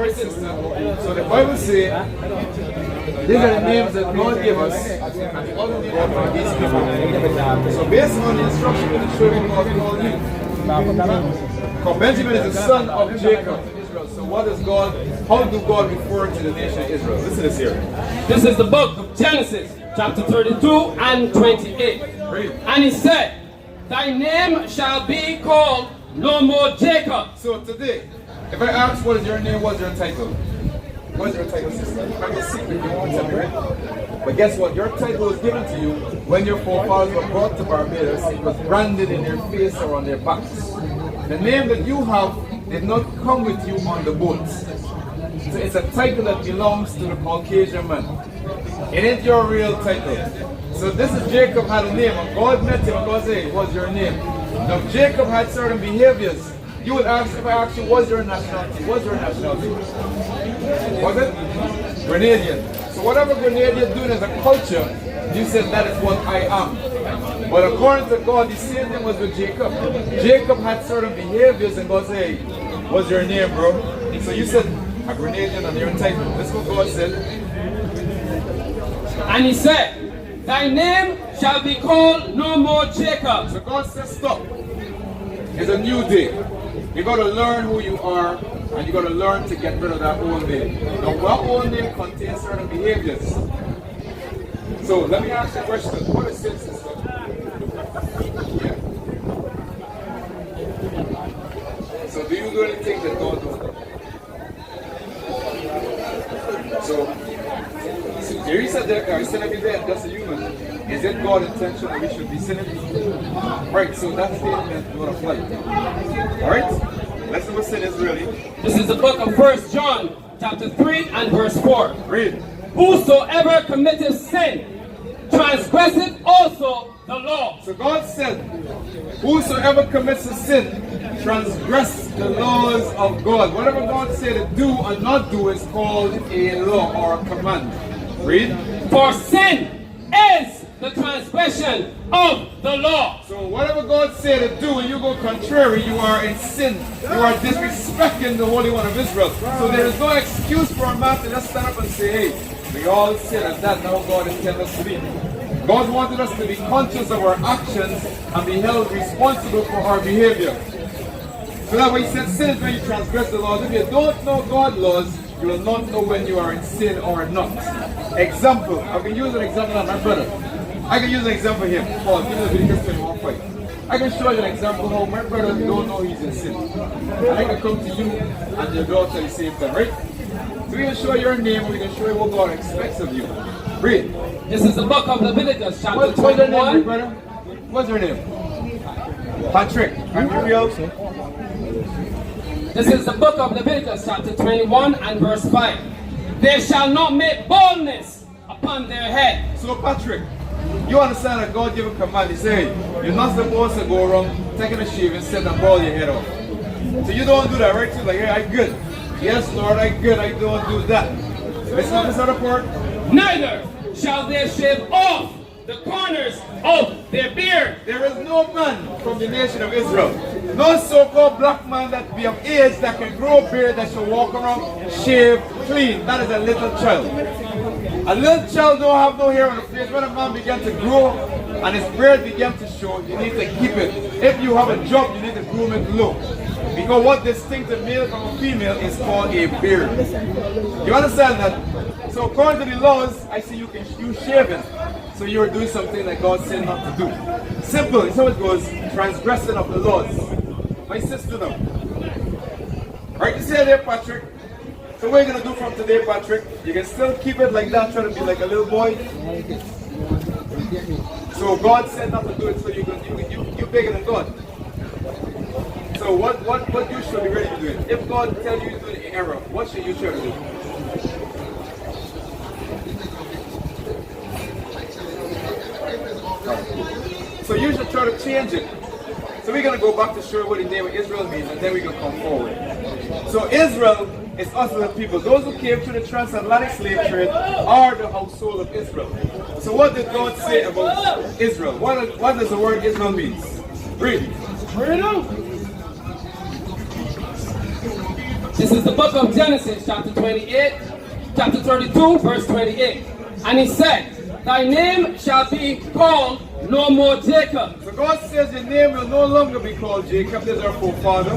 Alright, sister. So the Bible says, these are the names that God gave us, and the other names are these people. So based on the instruction of the children God called you. Because Benjamin is the son of Jacob. So what does God, how do God refer to the nation of Israel? Listen to this here. This is the book of Genesis, chapter 32 and 28. Read. And he said, thy name shall be called no more Jacob. So today, if I ask what is your name, what's your title? What's your title, sister? I'm a secret, you won't tell me, right? But guess what? Your title was given to you when your forefathers were brought to Barbados. It was branded in their face or on their backs. The name that you have did not come with you on the boat. So it's a title that belongs to the Caucasian man. It ain't your real title. So this is Jacob had a name, and God met him and God said, what's your name? Now Jacob had certain behaviors. You would ask, if I ask you, what's your nationality? What's your nationality? Was it? Grenadian. So whatever Grenadian doing as a culture, you said that is what I am. But according to God, the same thing was with Jacob. Jacob had certain behaviors and God said, hey, what's your name, bro? So you said, a Grenadian and your title. That's what God said. And he said, thy name shall be called no more Jacob. So God said, stop. It's a new day. You got to learn who you are, and you got to learn to get rid of that old name. Now, that old name contains certain behaviors. So let me ask you a question. What is sin, sister? Yeah. So do you do anything that God does not? So Jerry said that I sin every day, that's a human. Is it God's intention that we should be sinning? Right, so that statement will apply. Alright? Let's see what sin is really. This is the book of 1 John, chapter 3 and verse 4. Read. Whosoever committeth sin, transgresseth also the law. So God said, whosoever commits a sin, transgress the laws of God. Whatever God said to do or not do is called a law or a command. Read. For sin is the transgression of the law. So whatever God said to do and you go contrary, you are in sin. You are disrespecting the Holy One of Israel. So there is no excuse for a man to just stand up and say, hey, we all sin and that's not how God intended us to be. God wanted us to be conscious of our actions and be held responsible for our behavior. So that way he said sin is when you transgress the laws. If you don't know God's laws, you will not know when you are in sin or not. Example, I can use an example of my brother. I can use an example here. Paul, give me the Leviticus 21:5. I can show you an example how my brother don't know he's in sin. And I can come to you and your daughter at the same time, right? So we can show your name and we can show you what God expects of you. Read. This is the book of Leviticus, chapter What's your 21. name, brother? What's your name? Patrick. And Muriel. This is the book of Leviticus, chapter 21 and verse 5. They shall not make boldness upon their head. So Patrick, you understand that God gave a command. He said, you're not supposed to go around taking a shave and sit and bald your head off. So you don't do that, right? So like, hey, I'm good. Yes, Lord, I'm good. I don't do that. Listen to this other part. Neither shall they shave off the corners of their beard. There is no man from the nation of Israel, no so-called black man that be of age that can grow a beard that should walk around shaved clean. That is a little child. A little child don't have no hair on the face. When a man began to grow and his beard began to show, you need to keep it. If you have a job, you need to groom it low. Because what distinguishes a male from a female is called a beard. You understand that? So according to the laws, I see you shaving. So you're doing something that God said not to do. Simple. It's how it goes. Transgressing of the laws. My sister now. Right, you see there, Patrick? So what are you going to do from today, Patrick? You can still keep it like that, trying to be like a little boy. So God said not to do it, so you're bigger than God. So what you should be ready to do? If God tells you to do an error, what should you try to do? So you should try to change it. So we're going to go back to show what the name of Israel means, and then we can come forward. So Israel is us as a people. Those who came through the transatlantic slave trade are the household of Israel. So what did God say about Israel? What does the word Israel mean? Read. This This is the book of Genesis, chapter 32, verse 28. And he said, thy name shall be called no more Jacob. So God says your name will no longer be called Jacob, there's our forefather,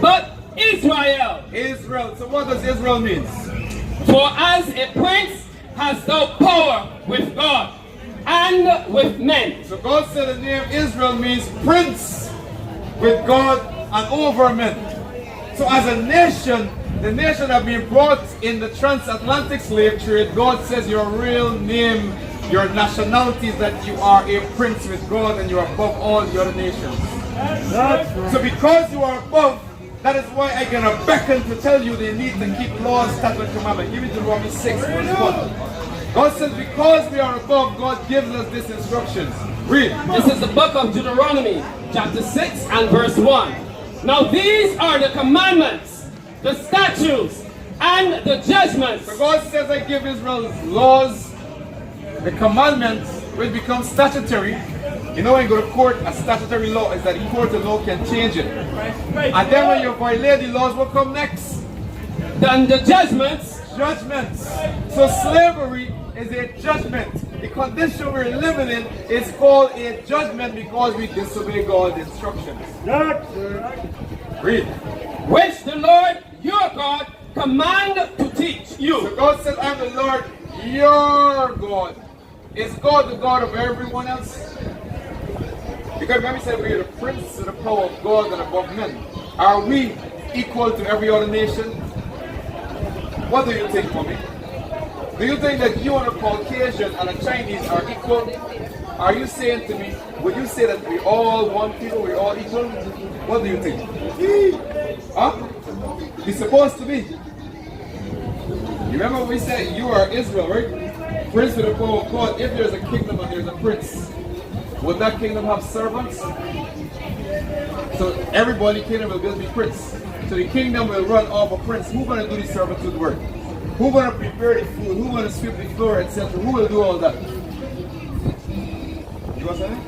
but Israel. Israel. So what does Israel mean? For as a prince hast thou power with God and with men. So God said the name Israel means prince with God and over men. So as a nation, the nation have been brought in the transatlantic slave trade. God says your real name, your nationality is that you are a prince with God and you are above all the other nations. So because you are above, that is why I gonna beckon to tell you they need to keep laws, statutes, and commandments. Give me Deuteronomy 6, verse 1. God says because we are above, God gives us these instructions. Read. This is the book of Deuteronomy, chapter 6 and verse 1. Now these are the commandments, the statutes, and the judgments. So God says I give Israel laws, the commandments will become statutory. You know when you go to court, a statutory law is that the court of law can change it. And then when you violate the laws, what come next? Then the judgments. Judgments. So slavery is a judgment. The condition we're living in is called a judgment because we disobey God's instructions. Read. Which the Lord your God command to teach you. So God said, I'm the Lord your God. Is God the God of everyone else? Because when we say we are the prince of the power of God and above men, are we equal to every other nation? What do you think, mommy? Do you think that you and a Caucasian and a Chinese are equal? Are you saying to me, would you say that we all one people, we're all equal? What do you think? Huh? We're supposed to be. You remember what we said? You are Israel, right? Prince with the power of God. If there's a kingdom and there's a prince, would that kingdom have servants? So everybody kingdom will just be prince. So the kingdom will run off a prince. Who's going to do the servitude work? Who's going to prepare the food? Who's going to sweep the floor, etc.? Who will do all that? You want something?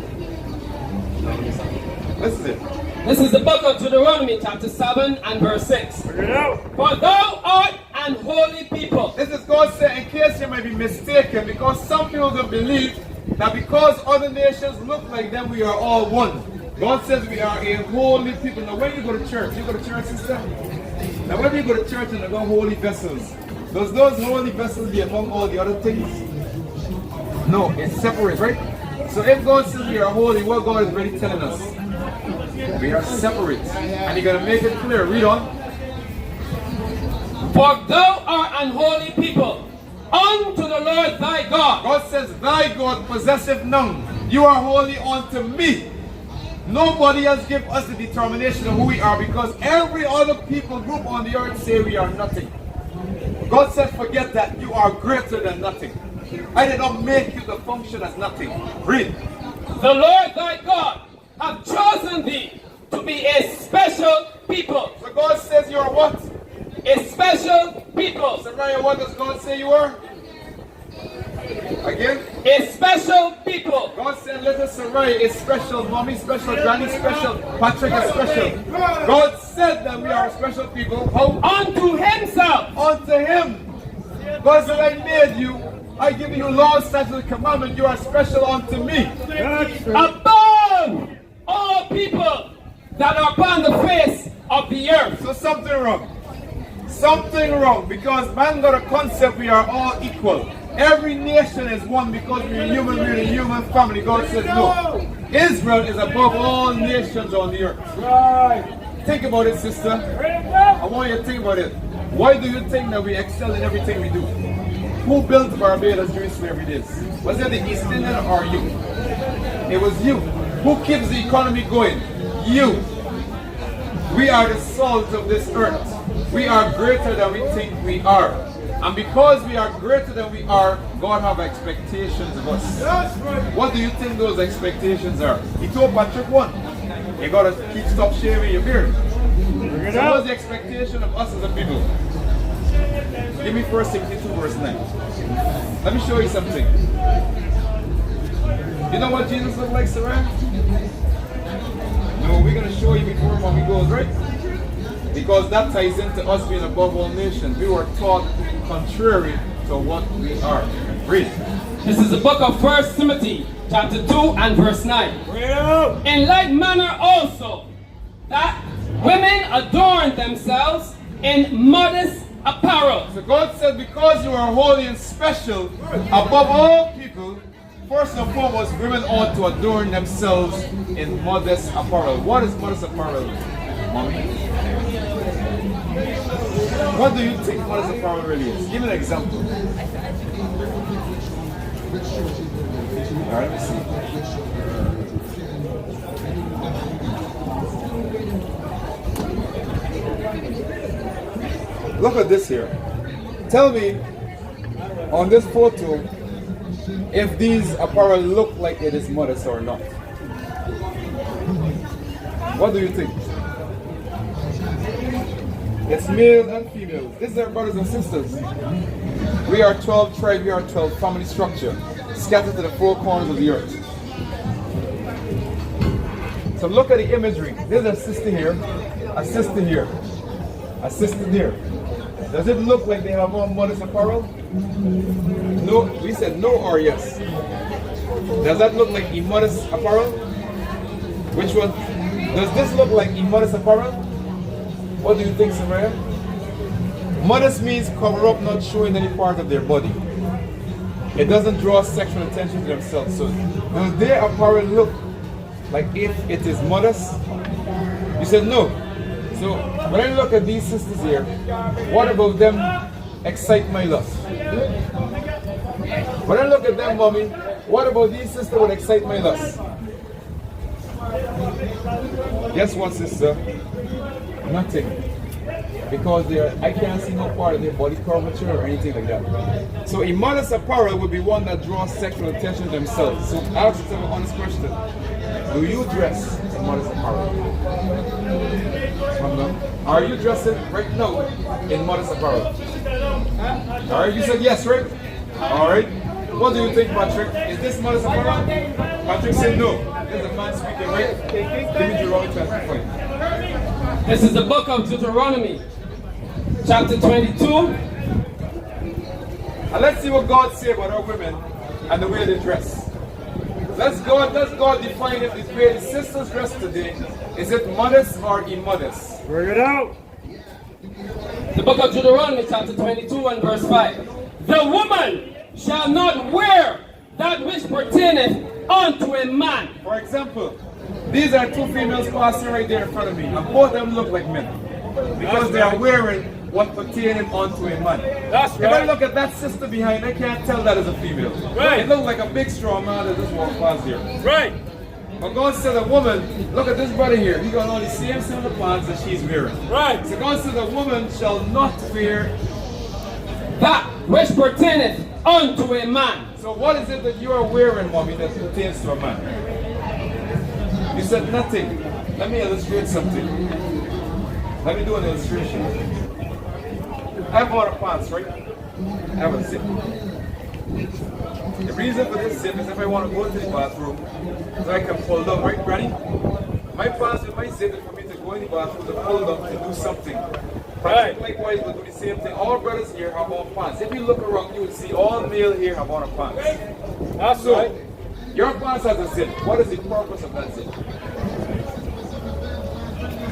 This is it. This is the book of Deuteronomy, chapter 7 and verse 6. For thou art an holy people. This is God said, in case you may be mistaken, because some people don't believe that because other nations look like them, we are all one. God says we are a holy people. Now when you go to church, sister? Now when you go to church and they go holy vessels, does those holy vessels be among all the other things? No, it's separate, right? So if God says we are holy, what God is really telling us? We are separate. And He's going to make it clear. Read on. For thou art an holy people unto the Lord thy God. God says, thy God possesseth none. You are holy unto me. Nobody else give us the determination of who we are because every other people group on the earth say we are nothing. God said, forget that. You are greater than nothing. I did not make you to function as nothing. Read. The Lord thy God hath chosen thee to be a special people. So God says you are what? A special people. So Ryan, what does God say you are? Again? A special people. God said, let us Sarai is special, mommy special, granny special, Patrick is special. God said that we are special people. How? Unto himself. Unto him. God said, I made you. I give you law, statutes, commandment. You are special unto me. Above all people that are upon the face of the earth. So something wrong. Something wrong because man got a concept we are all equal. Every nation is one because we're human, we're a human family. God says no. Israel is above all nations on the earth. Right. Think about it, sister. I want you to think about it. Why do you think that we excel in everything we do? Who built Barbados during slavery days? Was it the East Indian or you? It was you. Who keeps the economy going? You. We are the salt of this earth. We are greater than we think we are. And because we are greater than we are, God have expectations of us. What do you think those expectations are? He told Patrick one. You gotta stop shaving your beard. So what's the expectation of us as a people? Give me 1 Timothy 2 verse 9. Let me show you something. You know what Jesus looked like, Sarah? No, we're gonna show you before mommy goes, right? Because that ties into us being above all nations. We were taught contrary to what we are. Read. This is the book of 1 Timothy, chapter 2 and verse 9. In like manner also, that women adorn themselves in modest apparel. So God said, because you are holy and special above all people, first and foremost, women ought to adorn themselves in modest apparel. What is modest apparel, Mommy? What do you think modest apparel really is? Give me an example. Alright, let me see. Look at this here. Tell me, on this photo, if these apparel look like it is modest or not. What do you think? It's male and female. These are brothers and sisters. We are 12 tribes, we are 12 family structure, scattered to the four corners of the earth. So look at the imagery. There's a sister here, a sister here, a sister here. Does it look like they have on modest apparel? No, we said no or yes. Does that look like immodest apparel? Which one? Does this look like immodest apparel? What do you think, Samaya? Modest means cover up, not showing any part of their body. It doesn't draw sexual attention to themselves. So does their apparel look like if it is modest? You said no. So when I look at these sisters here, what about them excite my lust? When I look at them, Mommy, what about these sisters would excite my lust? Guess what, sister? Nothing. Because I can't see no part of their body curvature or anything like that. So immodest apparel would be one that draws sexual attention to themselves. So ask yourself an honest question. Do you dress in modest apparel? Are you dressing right now in modest apparel? Alright, you said yes, right? Alright. What do you think, Patrick? Is this modest apparel? Patrick said no. There's a man speaking, right? Give me Deuteronomy chapter 5. This is the book of Deuteronomy, chapter 22. And let's see what God says about our women and the way they dress. Let's God define it this way. The sisters dress today. Is it modest or immodest? Bring it out. The book of Deuteronomy, chapter 22 and verse 5. The woman shall not wear that which pertaineth unto a man. For example, these are two females passing right there in front of me, and both of them look like men because they are wearing what pertaineth unto a man. That's right. If I look at that sister behind, I can't tell that is a female. Right. It looks like a big strong man that just walked past here. Right. But God said a woman, look at this brother here, he got all the same similar pants that she's wearing. Right. So God said a woman shall not wear That which pertaineth unto a man. So what is it that you are wearing, Mommy, that pertains to a man? You said nothing. Let me illustrate something. Let me do an illustration. I have on a pants, right? I have a zip. The reason for this zip is if I want to go to the bathroom, so I can pull down, right, Granny? My pants with my zip is for me to go in the bathroom, to pull down, to do something. Right. Likewise, we'll do the same thing. All brothers here have on pants. If you look around, you will see all male here have on a pants. That's so, right. Your pants has a zip. What is the purpose of that zip?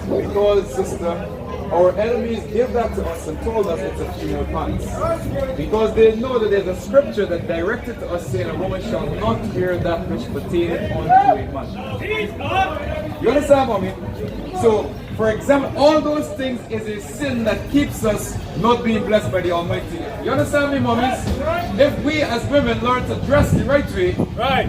Because, sister, our enemies give that to us and told us it's a female pants. Because they know that there's a scripture that directed to us saying a woman shall not wear that which pertaineth unto a man. You understand, Mommy? So, for example, all those things is a sin that keeps us not being blessed by the Almighty. You understand me, mommies? If we as women learn to dress the right way,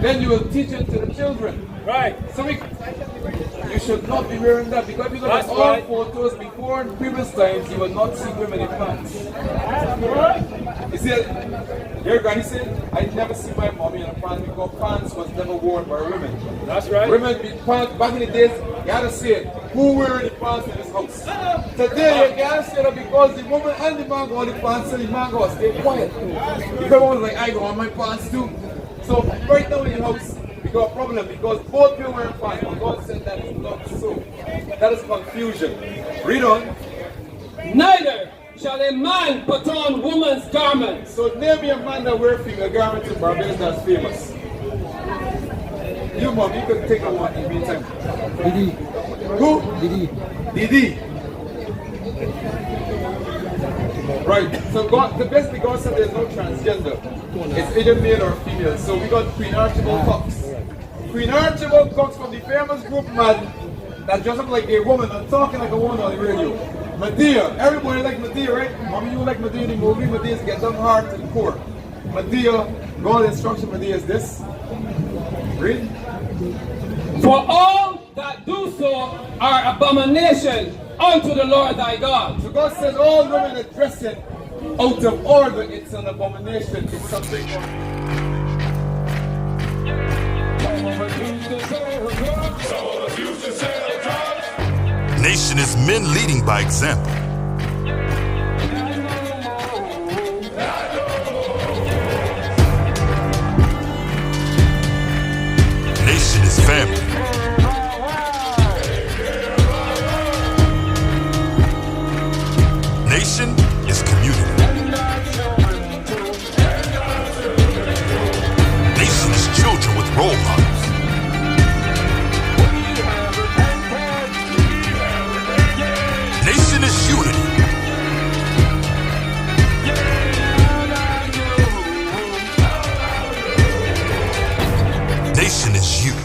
then you will teach it to the children. Right. So you should not be wearing that, because if you look at all photos before in previous times, you will not see women in pants. You see, your granny said, I never see my mommy in a pants because pants was never worn by women. That's right. Women, back in the days, you had to say, who wearing the pants in this house? Today, you can't say that because the woman and the man go on the pants, and the man go stay quiet. If everyone's like, I go on my pants too. So right now in the house, we got a problem because both people wearing pants. But God said that is not so. That is confusion. Read on. Neither shall a man put on woman's garments. So name me a man that wears female garments in Barbados that's famous. You mom, you could take a one in the meantime. Didi. Who? Didi. Didi. Right. So God, basically God said there's no transgender. It's either male or female. So we got Queen Archibald Cox. Queen Archibald Cox from the famous group man that dressed up like a woman and talking like a woman on the radio. Medea. Everybody like Medea, right? Mommy, you like Medea in the movie? Medea's get down hard to the core. Medea, God's instruction Medea is this. Read. For all that do so are abomination unto the Lord thy God. So God says all women that dressing out of order, it's an abomination. It's something. Nation is men leading by example. Nation is family. Nation is community. Nation is children with role models. Nation is unity. Nation is you.